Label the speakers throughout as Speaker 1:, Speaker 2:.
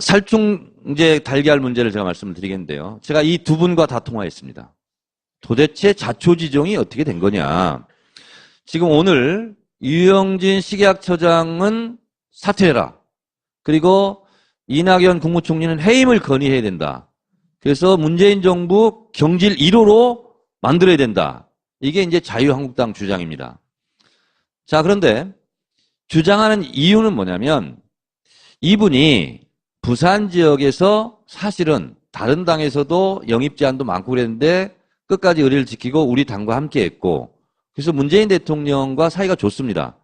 Speaker 1: 살충제 달걀 문제를 제가 말씀을 드리겠는데요. 제가 이 두 분과 다 통화했습니다. 도대체 자초지종이 어떻게 된 거냐. 지금 오늘 유영진 식약처장은 사퇴해라. 그리고 이낙연 국무총리는 해임을 건의해야 된다. 그래서 문재인 정부 경질 1호로 만들어야 된다. 이게 이제 자유한국당 주장입니다. 자, 그런데 주장하는 이유는 뭐냐면 이분이 부산 지역에서 사실은 다른 당에서도 영입 제한도 많고 그랬는데 끝까지 의리를 지키고 우리 당과 함께 했고 그래서 문재인 대통령과 사이가 좋습니다.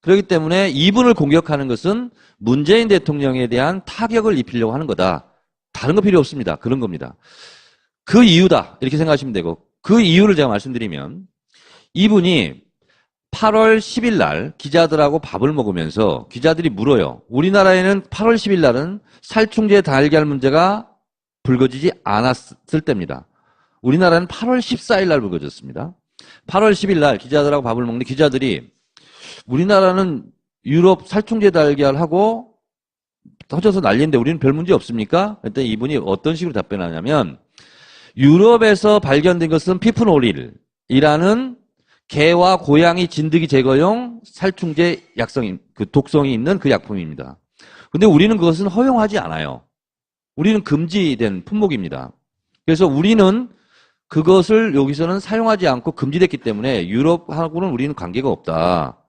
Speaker 1: 그렇기 때문에 이분을 공격하는 것은 문재인 대통령에 대한 타격을 입히려고 하는 거다. 다른 거 필요 없습니다. 그런 겁니다. 그 이유다. 이렇게 생각하시면 되고 그 이유를 제가 말씀드리면 이분이 8월 10일 날 기자들하고 밥을 먹으면서 기자들이 물어요. 우리나라에는 8월 10일 날은 살충제 달걀 문제가 불거지지 않았을 때입니다. 우리나라는 8월 14일 날 불거졌습니다. 8월 10일 날 기자들하고 밥을 먹는데 기자들이 우리나라는 유럽 살충제 달걀하고 터져서 난리인데 우리는 별 문제 없습니까? 그랬더니 이분이 어떤 식으로 답변하냐면 유럽에서 발견된 것은 피프놀일이라는 개와 고양이 진드기 제거용 살충제 약성이 그 독성이 있는 그 약품입니다. 근데 우리는 그것은 허용하지 않아요. 우리는 금지된 품목입니다. 그래서 우리는 그것을 여기서는 사용하지 않고 금지됐기 때문에 유럽하고는 우리는 관계가 없다.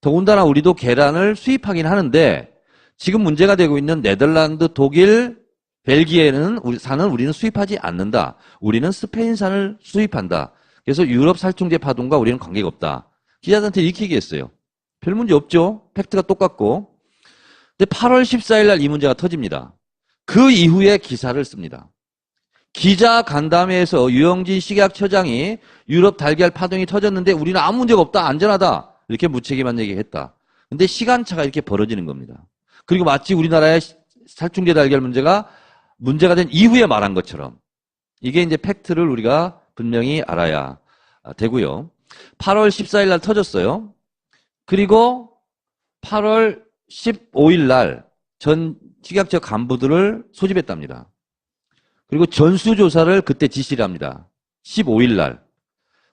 Speaker 1: 더군다나 우리도 계란을 수입하긴 하는데 지금 문제가 되고 있는 네덜란드, 독일, 벨기에는 우리는 수입하지 않는다. 우리는 스페인산을 수입한다. 그래서 유럽 살충제 파동과 우리는 관계가 없다. 기자들한테 이렇게 얘기했어요. 별 문제 없죠. 팩트가 똑같고. 근데 8월 14일 날 이 문제가 터집니다. 그 이후에 기사를 씁니다. 기자 간담회에서 유영진 식약처장이 유럽 달걀 파동이 터졌는데 우리는 아무 문제가 없다. 안전하다. 이렇게 무책임한 얘기했다. 근데 시간차가 이렇게 벌어지는 겁니다. 그리고 마치 우리나라의 살충제 달걀 문제가 된 이후에 말한 것처럼 이게 이제 팩트를 우리가 분명히 알아야 되고요. 8월 14일 날 터졌어요. 그리고 8월 15일 날 전 식약처 간부들을 소집했답니다. 그리고 전수조사를 그때 지시를 합니다. 15일 날.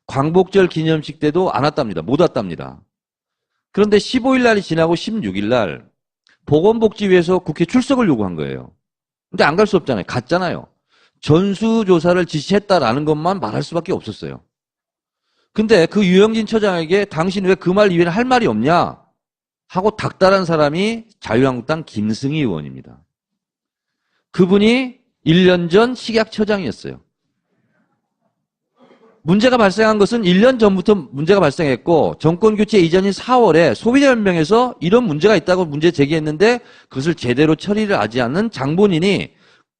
Speaker 1: 광복절 기념식 때도 안 왔답니다. 못 왔답니다. 그런데 15일 날이 지나고 16일 날 보건복지위에서 국회 출석을 요구한 거예요. 근데 안 갈 수 없잖아요. 갔잖아요. 전수조사를 지시했다라는 것만 말할 수밖에 없었어요. 근데 그 유영진 처장에게 당신 왜 그 말 이외에는 할 말이 없냐? 하고 닥달한 사람이 자유한국당 김승희 의원입니다. 그분이 1년 전 식약처장이었어요. 문제가 발생한 것은 1년 전부터 문제가 발생했고 정권교체 이전인 4월에 소비자연맹에서 이런 문제가 있다고 문제 제기했는데 그것을 제대로 처리를 하지 않는 장본인이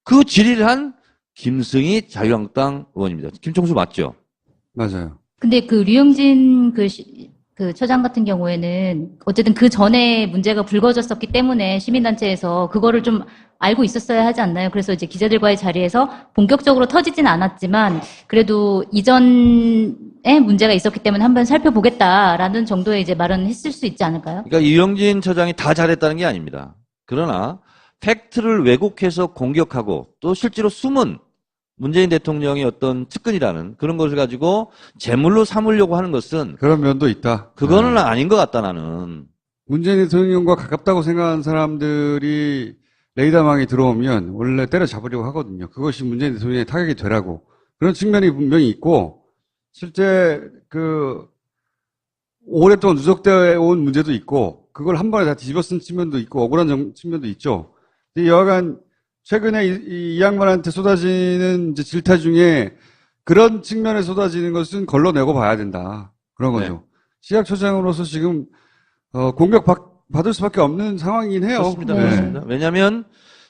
Speaker 1: 그 질의를 한 김승희 자유한국당 의원입니다. 김총수 맞죠?
Speaker 2: 맞아요.
Speaker 3: 근데 그 류영진 그 처장 같은 경우에는 어쨌든 그 전에 문제가 불거졌었기 때문에 시민단체에서 그거를 좀 알고 있었어야 하지 않나요? 그래서 이제 기자들과의 자리에서 본격적으로 터지진 않았지만 그래도 이전에 문제가 있었기 때문에 한번 살펴보겠다라는 정도의 이제 말은 했을 수 있지 않을까요?
Speaker 1: 그러니까 유영진 처장이 다 잘했다는 게 아닙니다. 그러나 팩트를 왜곡해서 공격하고 또 실제로 숨은 문재인 대통령의 어떤 측근이라는 그런 것을 가지고 제물로 삼으려고 하는 것은
Speaker 2: 그런 면도 있다.
Speaker 1: 그거는 아닌 것 같다 나는.
Speaker 2: 문재인 대통령과 가깝다고 생각하는 사람들이 레이더망이 들어오면 원래 때려잡으려고 하거든요. 그것이 문재인 대통령의 타격이 되라고. 그런 측면이 분명히 있고 실제 오랫동안 누적되어 온 문제도 있고 그걸 한 번에 다 뒤집어 쓴 측면도 있고 억울한 측면도 있죠. 근데 여하간 최근에 이 양반한테 쏟아지는 이제 질타 중에 그런 측면에 쏟아지는 것은 걸러내고 봐야 된다. 그런 거죠.
Speaker 1: 네.
Speaker 2: 식약처장으로서 지금 공격받을 수밖에 없는 상황이긴 해요.
Speaker 1: 그렇습니다.
Speaker 3: 네.
Speaker 1: 그렇습니다. 왜냐하면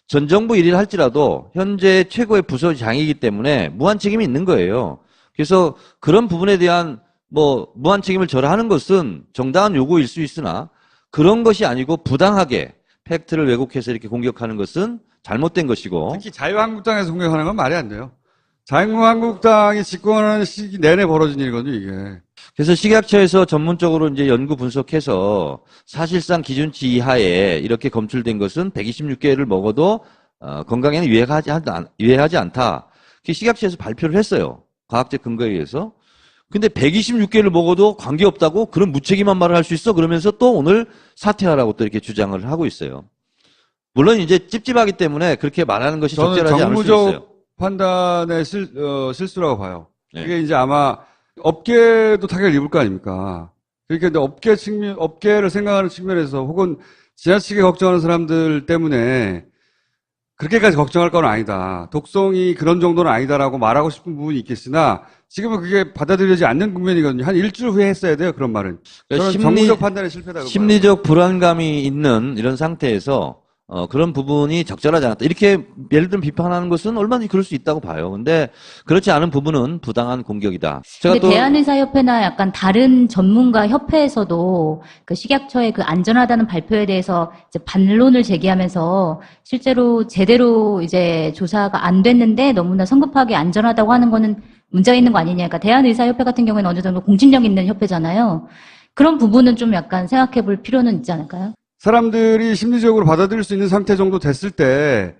Speaker 1: 전 정부 일을 할지라도 현재 최고의 부서장이기 때문에 무한 책임이 있는 거예요. 그래서 그런 부분에 대한 무한 책임을 절하하는 것은 정당한 요구일 수 있으나 그런 것이 아니고 부당하게 팩트를 왜곡해서 이렇게 공격하는 것은 잘못된 것이고
Speaker 2: 특히 자유한국당에서 공격하는 건 말이 안 돼요. 자유한국당이 집권하는 시기 내내 벌어진 일이거든요, 이게.
Speaker 1: 그래서 식약처에서 전문적으로 이제 연구 분석해서 사실상 기준치 이하에 이렇게 검출된 것은 126개를 먹어도 건강에는 유해하지 않다. 식약처에서 발표를 했어요. 과학적 근거에 의해서. 근데 126개를 먹어도 관계없다고 그런 무책임한 말을 할 수 있어? 그러면서 또 오늘 사퇴하라고 또 이렇게 주장을 하고 있어요. 물론 이제 찝찝하기 때문에 그렇게 말하는 것이
Speaker 2: 저는
Speaker 1: 적절하지 않을 수 있어요.
Speaker 2: 정무적 판단의 실수라고 봐요.
Speaker 1: 네.
Speaker 2: 이게 이제 아마 업계도 타격을 입을 거 아닙니까? 그러니까 이제 업계를 생각하는 측면에서 혹은 지나치게 걱정하는 사람들 때문에 그렇게까지 걱정할 건 아니다. 독성이 그런 정도는 아니다라고 말하고 싶은 부분이 있겠으나 지금은 그게 받아들여지지 않는 국면이거든요. 한 일주일 후에 했어야 돼요. 그런 말은.
Speaker 1: 그러니까
Speaker 2: 저는 정무적 판단에 실패다고 봐요.
Speaker 1: 심리적 불안감이 있는 이런 상태에서 그런 부분이 적절하지 않았다. 이렇게 예를 들면 비판하는 것은 얼마든지 그럴 수 있다고 봐요. 근데 그렇지 않은 부분은 부당한 공격이다. 제가
Speaker 3: 근데
Speaker 1: 또
Speaker 3: 대한의사협회나 약간 다른 전문가 협회에서도 그 식약처의 그 안전하다는 발표에 대해서 이제 반론을 제기하면서 실제로 제대로 이제 조사가 안 됐는데 너무나 성급하게 안전하다고 하는 거는 문제가 있는 거 아니냐. 그러니까 대한의사협회 같은 경우에는 어느 정도 공신력 있는 협회잖아요. 그런 부분은 좀 약간 생각해 볼 필요는 있지 않을까요?
Speaker 2: 사람들이 심리적으로 받아들일 수 있는 상태 정도 됐을 때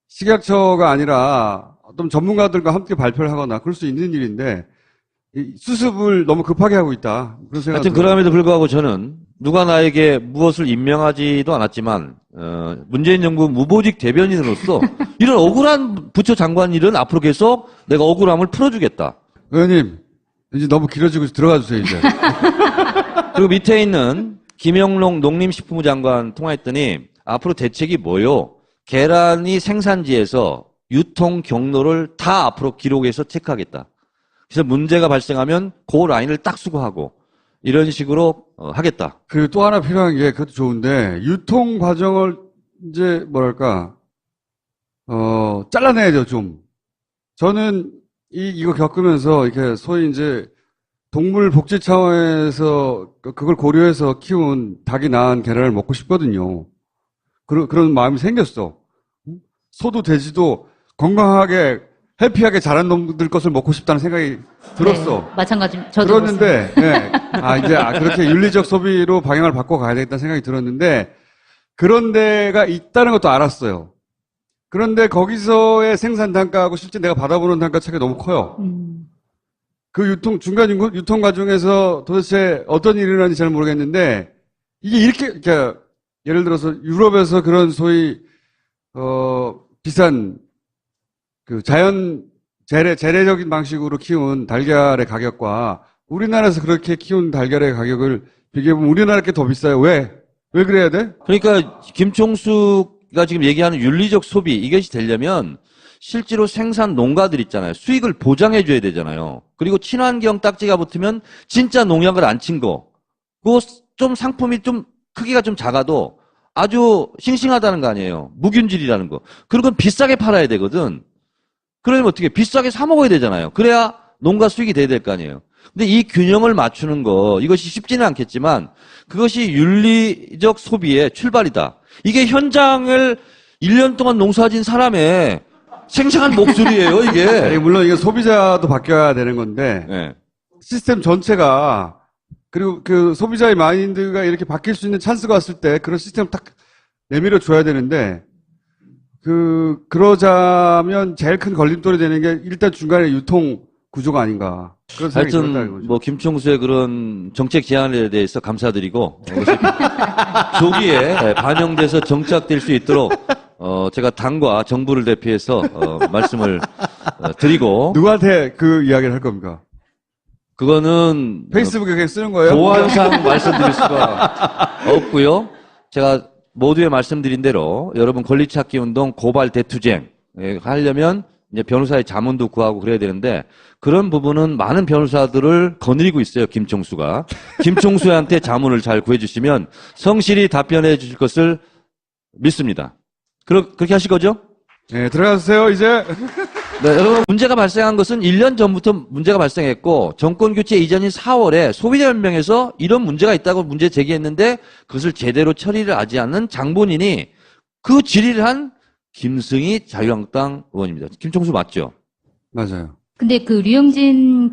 Speaker 2: 식약처가 아니라 어떤 전문가들과 함께 발표를 하거나 그럴 수 있는 일인데 이 수습을 너무 급하게 하고 있다. 그런 생각이
Speaker 1: 하여튼 그럼에도 불구하고 저는 누가 나에게 무엇을 임명하지도 않았지만 문재인 정부 무보직 대변인으로서 이런 억울한 부처 장관 일은 앞으로 계속 내가 억울함을 풀어주겠다.
Speaker 2: 의원님 이제 너무 길어지고 들어가 주세요 이제.
Speaker 1: 그리고 밑에 있는 김영롱 농림식품부 장관 통화했더니 앞으로 대책이 뭐요? 계란이 생산지에서 유통 경로를 다 앞으로 기록해서 체크하겠다. 그래서 문제가 발생하면 그 라인을 딱 수거하고 이런 식으로 하겠다.
Speaker 2: 그리고 또 하나 필요한 게 그것도 좋은데 유통 과정을 이제 뭐랄까 잘라내야죠 좀. 저는 이거 겪으면서 이렇게 소위 이제 동물 복지 차원에서 그걸 고려해서 키운 닭이 낳은 계란을 먹고 싶거든요. 그런 마음이 생겼어. 소도 돼지도 건강하게 해피하게 자란 놈들 것을 먹고 싶다는 생각이 들었어.
Speaker 3: 네, 마찬가지. 저도
Speaker 2: 들었는데, 네. 이제 그렇게 윤리적 소비로 방향을 바꿔 가야 되겠다는 생각이 들었는데, 그런 데가 있다는 것도 알았어요. 그런데 거기서의 생산 단가하고 실제 내가 받아보는 단가 차이가 너무 커요. 그 중간 유통 과정에서 도대체 어떤 일이 일어나는지 잘 모르겠는데, 이게 이렇게, 예를 들어서 유럽에서 그런 소위, 비싼, 재래적인 방식으로 키운 달걀의 가격과 우리나라에서 그렇게 키운 달걀의 가격을 비교해보면 우리나라 게 더 비싸요. 왜? 왜 그래야 돼?
Speaker 1: 그러니까 김총수가 지금 얘기하는 윤리적 소비 이것이 되려면 실제로 생산 농가들 있잖아요. 수익을 보장해 줘야 되잖아요. 그리고 친환경 딱지가 붙으면 진짜 농약을 안 친 거. 그거 좀 상품이 좀 크기가 좀 작아도 아주 싱싱하다는 거 아니에요. 무균질이라는 거. 그런 건 비싸게 팔아야 되거든. 그러면 어떻게 비싸게 사 먹어야 되잖아요. 그래야 농가 수익이 돼야 될 거 아니에요. 근데 이 균형을 맞추는 거 이것이 쉽지는 않겠지만 그것이 윤리적 소비의 출발이다. 이게 현장을 1년 동안 농사진 사람의 생생한 목소리예요, 이게.
Speaker 2: 아니, 물론 이게 소비자도 바뀌어야 되는 건데
Speaker 1: 네.
Speaker 2: 시스템 전체가 그리고 그 소비자의 마인드가 이렇게 바뀔 수 있는 찬스가 왔을 때 그런 시스템을 딱 내밀어 줘야 되는데 그러자면 제일 큰 걸림돌이 되는 게 일단 중간에 유통 구조가 아닌가. 그런 생각이 들었다는
Speaker 1: 하여튼
Speaker 2: 거죠.
Speaker 1: 뭐 김총수의 그런 정책 제안에 대해서 감사드리고 이것이 조기에 반영돼서 정착될 수 있도록 제가 당과 정부를 대표해서 말씀을 드리고
Speaker 2: 누구한테 그 이야기를 할 겁니까?
Speaker 1: 그거는
Speaker 2: 페이스북에 그냥 쓰는 거예요?
Speaker 1: 보안상 말씀드릴 수가 없고요. 제가 모두에 말씀드린 대로 여러분 권리찾기 운동 고발 대투쟁 하려면 이제 변호사의 자문도 구하고 그래야 되는데 그런 부분은 많은 변호사들을 거느리고 있어요. 김총수가. 김총수한테 자문을 잘 구해주시면 성실히 답변해 주실 것을 믿습니다. 그렇게 하실 거죠?
Speaker 2: 네, 들어가주세요, 이제.
Speaker 1: 네, 여러분 문제가 발생한 것은 1년 전부터 문제가 발생했고 정권 교체 이전인 4월에 소비자연맹에서 이런 문제가 있다고 문제 제기했는데 그것을 제대로 처리를 하지 않는 장본인이 그 질의를 한 김승희 자유한국당 의원입니다. 김총수 맞죠?
Speaker 2: 맞아요.
Speaker 3: 근데 그 류영진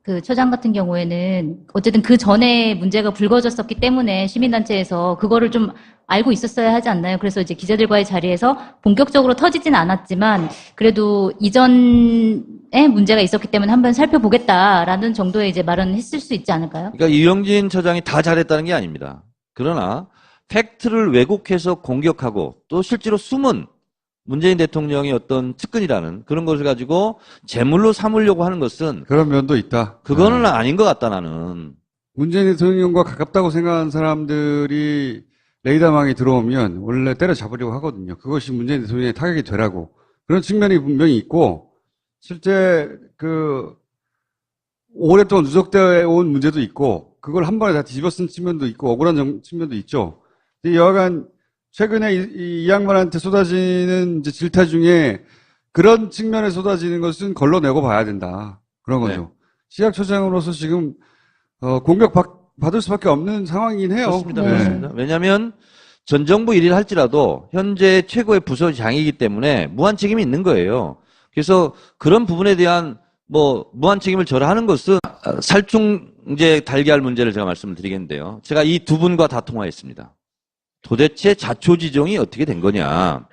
Speaker 3: 그 처장 같은 경우에는 어쨌든 그 전에 문제가 불거졌었기 때문에 시민단체에서 그거를 좀 알고 있었어야 하지 않나요? 그래서 이제 기자들과의 자리에서 본격적으로 터지진 않았지만 그래도 이전에 문제가 있었기 때문에 한번 살펴보겠다라는 정도의 이제 말은 했을 수 있지 않을까요?
Speaker 1: 그러니까 유영진 처장이 다 잘했다는 게 아닙니다. 그러나 팩트를 왜곡해서 공격하고 또 실제로 숨은 문재인 대통령의 어떤 측근이라는 그런 것을 가지고 제물로 삼으려고 하는 것은
Speaker 2: 그런 면도 있다.
Speaker 1: 그거는 아닌 것 같다 나는.
Speaker 2: 문재인 대통령과 가깝다고 생각하는 사람들이 레이더망이 들어오면 원래 때려잡으려고 하거든요. 그것이 문재인 대통령의 타격이 되라고. 그런 측면이 분명히 있고, 실제 오랫동안 누적되어 온 문제도 있고, 그걸 한 번에 다 뒤집어 쓴 측면도 있고, 억울한 측면도 있죠. 근데 여하간 최근에 이 양반한테 쏟아지는 이제 질타 중에 그런 측면에 쏟아지는 것은 걸러내고 봐야 된다. 그런 거죠.
Speaker 1: 네.
Speaker 2: 시각처장으로서 지금 받을 수밖에 없는 상황이긴 해요.
Speaker 1: 그렇습니다.
Speaker 3: 네.
Speaker 1: 그렇습니다. 왜냐하면 전 정부 일을 할지라도 현재 최고의 부서장이기 때문에 무한 책임이 있는 거예요. 그래서 그런 부분에 대한 무한 책임을 절하하는 것은 살충제 달걀 문제를 제가 말씀을 드리겠는데요. 제가 이 두 분과 다 통화했습니다. 도대체 자초지종이 어떻게 된 거냐.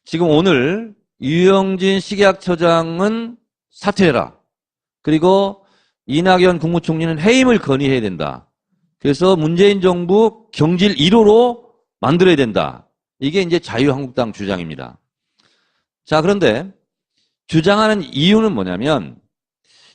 Speaker 1: 지금 오늘 유영진 식약처장은 사퇴해라. 그리고 이낙연 국무총리는 해임을 건의해야 된다. 그래서 문재인 정부 경질 1호로 만들어야 된다. 이게 이제 자유한국당 주장입니다. 자, 그런데 주장하는 이유는 뭐냐면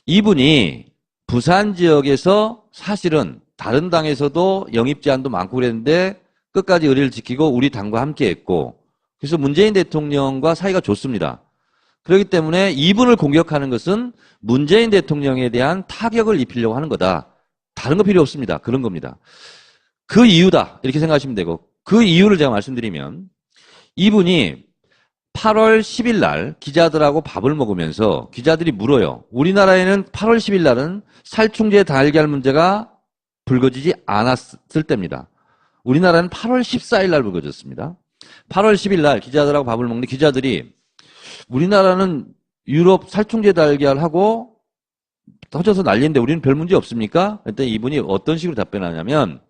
Speaker 1: 이분이 부산 지역에서 사실은 다른 당에서도 영입 제한도 많고 그랬는데 끝까지 의리를 지키고 우리 당과 함께 했고 그래서 문재인 대통령과 사이가 좋습니다. 그렇기 때문에 이분을 공격하는 것은 문재인 대통령에 대한 타격을 입히려고 하는 거다. 다른 거 필요 없습니다. 그런 겁니다. 그 이유다. 이렇게 생각하시면 되고 그 이유를 제가 말씀드리면 이분이 8월 10일 날 기자들하고 밥을 먹으면서 기자들이 물어요. 우리나라에는 8월 10일 날은 살충제 달걀 문제가 불거지지 않았을 때입니다. 우리나라는 8월 14일 날 불거졌습니다. 8월 10일 날 기자들하고 밥을 먹는데 기자들이 우리나라는 유럽 살충제 달걀하고 터져서 난리인데 우리는 별 문제 없습니까? 그랬더니 이분이 어떤 식으로 답변하냐면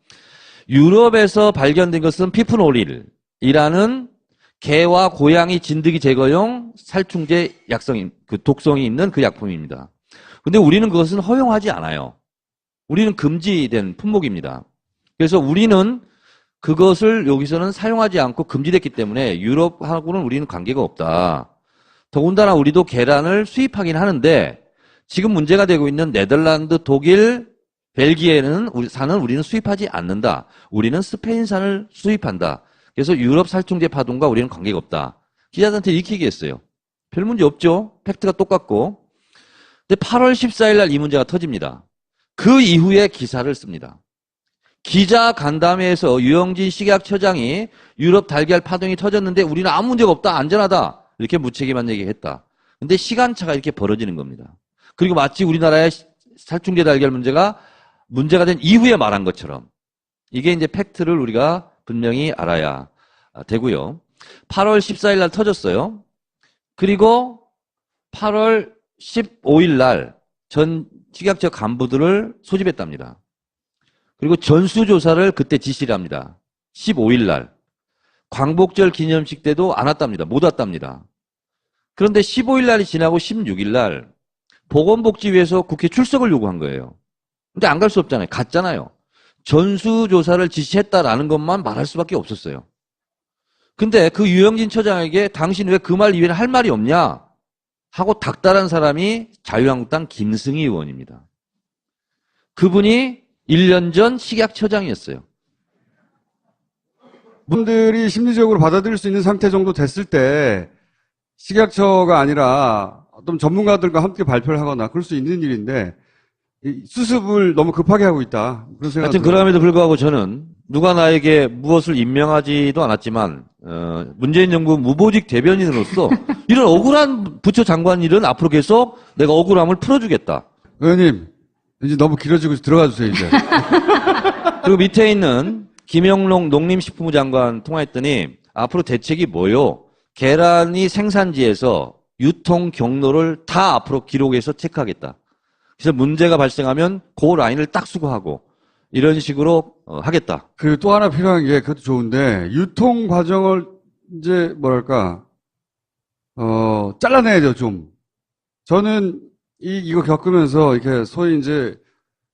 Speaker 1: 유럽에서 발견된 것은 피프놀일이라는 개와 고양이 진드기 제거용 살충제 독성이 있는 그 약품입니다. 근데 우리는 그것은 허용하지 않아요. 우리는 금지된 품목입니다. 그래서 우리는 그것을 여기서는 사용하지 않고 금지됐기 때문에 유럽하고는 우리는 관계가 없다. 더군다나 우리도 계란을 수입하긴 하는데 지금 문제가 되고 있는 네덜란드, 독일, 벨기에는 우리는 수입하지 않는다. 우리는 스페인산을 수입한다. 그래서 유럽 살충제 파동과 우리는 관계가 없다. 기자들한테 이렇게 얘기했어요. 별 문제 없죠. 팩트가 똑같고. 근데 8월 14일 날 이 문제가 터집니다. 그 이후에 기사를 씁니다. 기자 간담회에서 유영진 식약처장이 유럽 달걀 파동이 터졌는데 우리는 아무 문제가 없다. 안전하다. 이렇게 무책임한 얘기했다. 근데 시간차가 이렇게 벌어지는 겁니다. 그리고 마치 우리나라의 살충제 달걀 문제가 된 이후에 말한 것처럼 이게 이제 팩트를 우리가 분명히 알아야 되고요. 8월 14일 날 터졌어요. 그리고 8월 15일 날 전 식약처 간부들을 소집했답니다. 그리고 전수조사를 그때 지시를 합니다. 15일 날. 광복절 기념식 때도 안 왔답니다. 못 왔답니다. 그런데 15일 날이 지나고 16일 날 보건복지위에서 국회 출석을 요구한 거예요. 근데 안 갈 수 없잖아요. 갔잖아요. 전수조사를 지시했다라는 것만 말할 수밖에 없었어요. 근데 그 유영진 처장에게 당신 왜 그 말 이외에는 할 말이 없냐? 하고 닥달한 사람이 자유한국당 김승희 의원입니다. 그분이 1년 전 식약처장이었어요.
Speaker 2: 분들이 심리적으로 받아들일 수 있는 상태 정도 됐을 때 식약처가 아니라 어떤 전문가들과 함께 발표를 하거나 그럴 수 있는 일인데 수습을 너무 급하게 하고 있다. 그런 생각이
Speaker 1: 하여튼
Speaker 2: 들어요.
Speaker 1: 그럼에도 불구하고 저는 누가 나에게 무엇을 임명하지도 않았지만 문재인 정부 무보직 대변인으로서 이런 억울한 부처 장관 일은 앞으로 계속 내가 억울함을 풀어주겠다.
Speaker 2: 의원님 이제 너무 길어지고 들어가 주세요 이제.
Speaker 1: 그리고 밑에 있는 김영롱 농림식품부 장관 통화했더니 앞으로 대책이 뭐요? 계란이 생산지에서 유통 경로를 다 앞으로 기록해서 체크하겠다. 그래서 문제가 발생하면 그 라인을 딱 수거하고 이런 식으로 하겠다.
Speaker 2: 그리고 또 하나 필요한 게 그것도 좋은데 유통 과정을 이제 뭐랄까 잘라내야죠 좀. 저는 이거 겪으면서 이렇게 소위 이제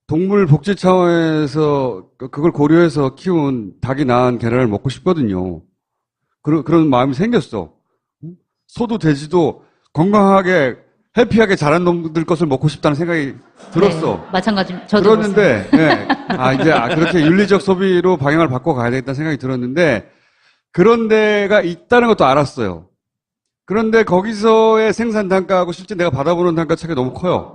Speaker 2: 동물 복지 차원에서 그걸 고려해서 키운 닭이 낳은 계란을 먹고 싶거든요. 그런 마음이 생겼어. 소도 돼지도 건강하게 해피하게 자란 놈들 것을 먹고 싶다는 생각이 들었어.
Speaker 3: 네, 마찬가지. 저도
Speaker 2: 들었는데, 네. 이제 그렇게 윤리적 소비로 방향을 바꿔 가야 되겠다는 생각이 들었는데, 그런 데가 있다는 것도 알았어요. 그런데 거기서의 생산 단가하고 실제 내가 받아보는 단가 차이가 너무 커요.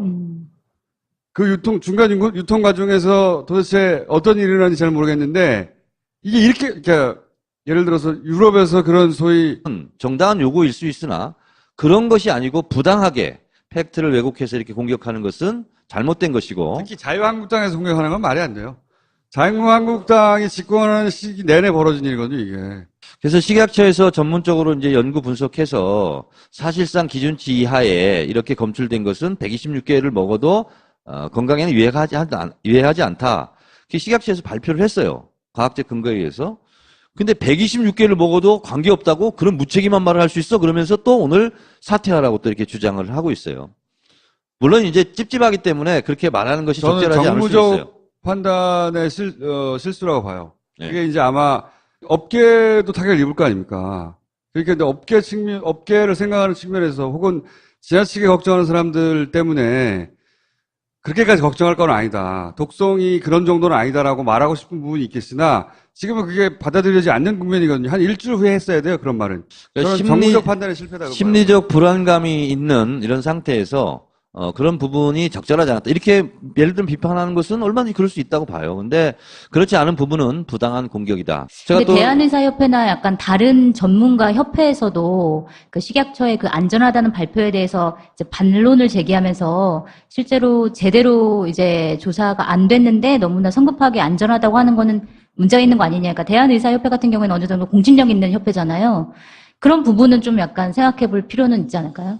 Speaker 2: 그 중간 유통 과정에서 도대체 어떤 일이 일어나는지 잘 모르겠는데, 이게 이렇게, 예를 들어서 유럽에서 그런 소위,
Speaker 1: 정당한 요구일 수 있으나 그런 것이 아니고 부당하게 팩트를 왜곡해서 이렇게 공격하는 것은 잘못된 것이고
Speaker 2: 특히 자유한국당에서 공격하는 건 말이 안 돼요. 자유한국당이 집권하는 시기 내내 벌어진 일이거든요, 이게.
Speaker 1: 그래서 식약처에서 전문적으로 이제 연구 분석해서 사실상 기준치 이하에 이렇게 검출된 것은 126개를 먹어도 건강에는 유해하지 않다. 식약처에서 발표를 했어요. 과학적 근거에 의해서. 근데 126개를 먹어도 관계없다고 그런 무책임한 말을 할 수 있어? 그러면서 또 오늘 사퇴하라고 또 이렇게 주장을 하고 있어요. 물론 이제 찝찝하기 때문에 그렇게 말하는 것이 적절하지 않을 수 있어요.
Speaker 2: 정무적 판단의 실수라고 봐요.
Speaker 1: 네.
Speaker 2: 이게 이제 아마 업계도 타격을 입을 거 아닙니까? 그러니까 이제 업계를 생각하는 측면에서 혹은 지나치게 걱정하는 사람들 때문에 그렇게까지 걱정할 건 아니다. 독성이 그런 정도는 아니다라고 말하고 싶은 부분이 있겠으나 지금은 그게 받아들여지지 않는 국면이거든요. 한 일주일 후에 했어야 돼요. 그런 말은.
Speaker 1: 그러니까
Speaker 2: 저는 정무적 판단의 실패다고
Speaker 1: 심리적 불안감이 있는 이런 상태에서 그런 부분이 적절하지 않았다. 이렇게 예를 들면 비판하는 것은 얼마든지 그럴 수 있다고 봐요. 근데 그렇지 않은 부분은 부당한 공격이다. 제가
Speaker 3: 근데 대한의사협회나 약간 다른 전문가 협회에서도 그 식약처의 그 안전하다는 발표에 대해서 이제 반론을 제기하면서 실제로 제대로 이제 조사가 안 됐는데 너무나 성급하게 안전하다고 하는 거는 문제가 있는 거 아니냐. 그러니까 대한의사협회 같은 경우에는 어느 정도 공신력 있는 협회잖아요. 그런 부분은 좀 약간 생각해 볼 필요는 있지 않을까요?